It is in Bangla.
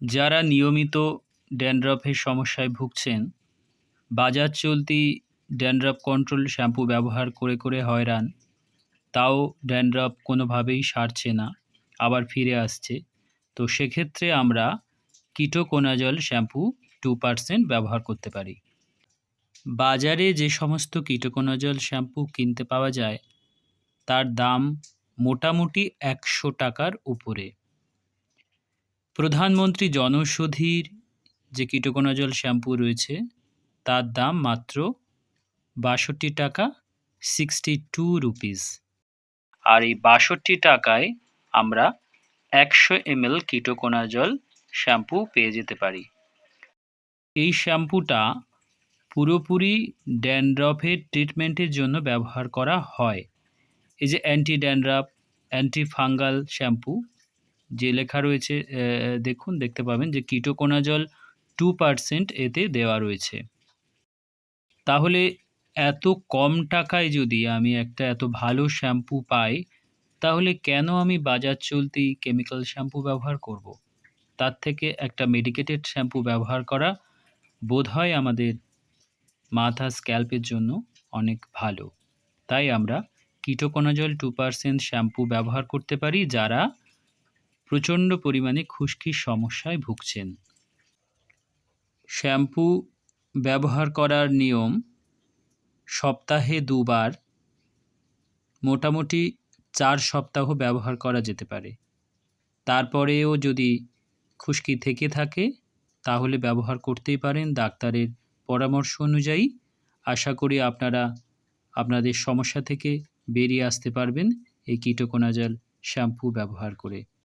যারা নিয়মিত ড্যান্ড্রফের সমস্যায় ভুগছেন, বাজার চলতি ড্যান্ড্রফ কন্ট্রোল শ্যাম্পু ব্যবহার করে করে হয়রান, তাও ড্যান্ড্রফ কোনোভাবেই সারছে না, আবার ফিরে আসছে, তো সেক্ষেত্রে আমরা কিটোকোনাজল শ্যাম্পু 2% ব্যবহার করতে পারি। বাজারে যে সমস্ত কিটোকোনাজল শ্যাম্পু কিনতে পাওয়া যায় তার দাম মোটামুটি 100 টাকার উপরে। প্রধানমন্ত্রী জনৌষধির যে কিটোকোনাজল শ্যাম্পু রয়েছে তার দাম মাত্র ৬২ টাকা, 62 রুপিস। আর এই ৬২ টাকায় আমরা 100 ml কিটোকোনাজল শ্যাম্পু পেয়ে যেতে পারি। এই শ্যাম্পুটা পুরোপুরি ড্যান্ড্রফের ট্রিটমেন্টের জন্য ব্যবহার করা হয়। এই যে anti dandruff, anti fungal shampoo যে লেখা রয়েছে, দেখতে পাবেন যে কিটোকোনাজল 2% এতে দেওয়া রয়েছে। তাহলে এত কম টাকায় যদি আমি একটা এত ভালো শ্যাম্পু পাই, তাহলে কেন আমি বাজার চলতি কেমিক্যাল শ্যাম্পু ব্যবহার করব? তার থেকে একটা মেডিকেটেড শ্যাম্পু ব্যবহার করা বোধহয় আমাদের মাথা স্ক্যাল্পের জন্য অনেক ভালো। তাই আমরা কিটোকোনাজল 2% শ্যাম্পু ব্যবহার করতে পারি যারা প্রচণ্ড পরিমাণে খুশকির সমস্যায় ভুগছেন। শ্যাম্পু ব্যবহার করার নিয়ম: সপ্তাহে 2 বার, মোটামুটি 4 সপ্তাহ ব্যবহার করা যেতে পারে। তারপরেও যদি খুশকি থেকে থাকে তাহলে ব্যবহার করতেই পারেন ডাক্তারের পরামর্শ অনুযায়ী। আশা করি আপনারা আপনাদের সমস্যা থেকে বেরিয়ে আসতে পারবেন এই কিটোকোনাজল শ্যাম্পু ব্যবহার করে।